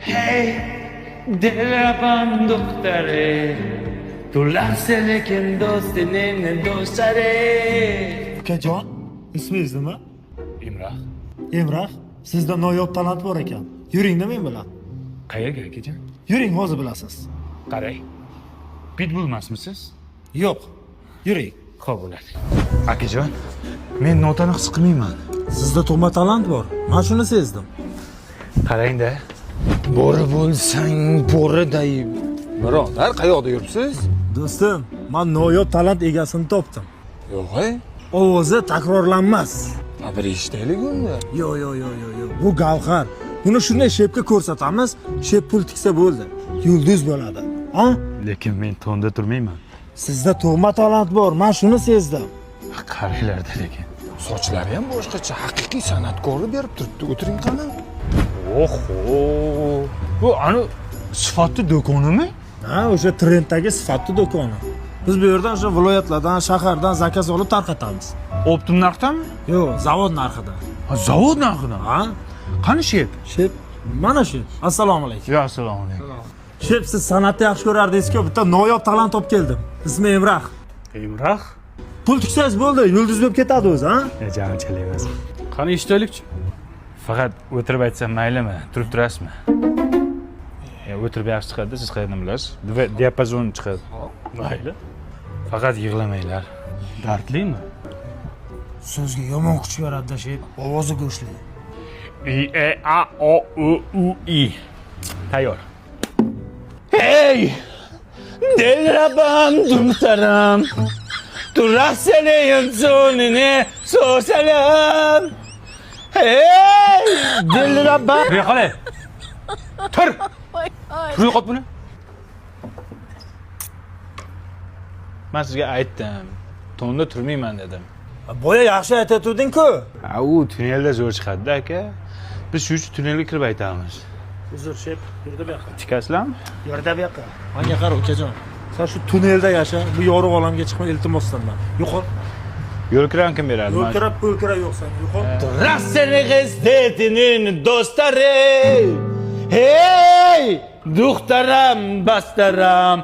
Hey, dilrabam doktori, tu lahza lekin do'stining do'stlari. Ukajon, ismingiz nima? Imroh, Emrah. Sizda noyob talant bor ekan. Yuringda men bilan. qayerga akajon? Yuring, hozir bilasiz. Qarang. Pitbull emasmisiz? Yo'q. Yuring. Xo'p bo'ladi. Akajon, men notani his qilmayman. Sizda tug'ma talant bor. Men shuni sezdim. Qarang-da. Bo'ri bo'lsang, bo'riday. Birodar, qayoqda yuribsiz? Do'stim, men noyob talant egasini topdim. Yo'q-ey. Ovozi takrorlanmas. Bir eshitaylik unda. Yo'q. Bu gavhar. Buni shunday shepga ko'rsatamiz, shep pul tiksa bo'ldi. Yulduz bo'ladi. Ha? Lekin men tonda turmayman. Sizda tug'ma talant bor. Men shuni sezdim. Qaranglarda lekin. Sochlari ham boshqacha, haqiqiy san'atkorni berib turibdi. O'tiring qani. Oho. Bu ani sifatli do'konimi? Ha, o'sha trenddagi sifatli do'koni. Biz bu yerdan o'sha viloyatlardan, shahardan zakaz olib tarqatamiz. Optim narxdami? Yo'q, zavod narxida. Ha, zavod narxidan. Ha? Qani shep? Shep, mana shu. Assalomu alaykum. Yo, assalomu alaykum. Shep, siz san'atni yaxshi ko'rardingiz-ku, bitta noyob talant olib keldim. Ismi Emrah. Imroh? Pul tiksangiz bo'ldi, yulduz bo'lib ketadi o'zi, ha? Janchalik emas. Qani eshitaylikchi. Faqat o'tirib aytsam maylimi? Turib turasizmi? O'tirib yaxshi chiqadi, siz qayerdan bilasiz? Diapazon chiqadi. Mayli. Faqat yig'lamanglar. Dardlimi? So'zga yomon kuch beradi-da, Shep. Ovozi go'shli. I E A O U U I. Tayyor. Hey! Dilrabam dumtaram. Turasene yunsunine sosalam. Hey! Dilrabam. Qolay. Tur. Tur yo'qot buni. Men sizga aytdim. Tonda turmayman dedim. Boya yaxshi aytayotding-ku. Ha, u tunnelda zo'r chiqadi-da, aka. Biz shu uchun tunnelga kirib aytamiz. Uzr, Shep, yurda bu yoqqa. Tikasizlarmi? Yurda bu yoqqa. Menga qara, ukajon. Sen shu tunnelda yasha, bu yorug' olamga chiqma, iltimos sendan. Yo'qol. Yo'lkiram kim beradi? Yo'lkirab yo'q sen. Yo'qol. Rassene g'izzetinin do'stlari. Hey! Duxtaram, bastaram.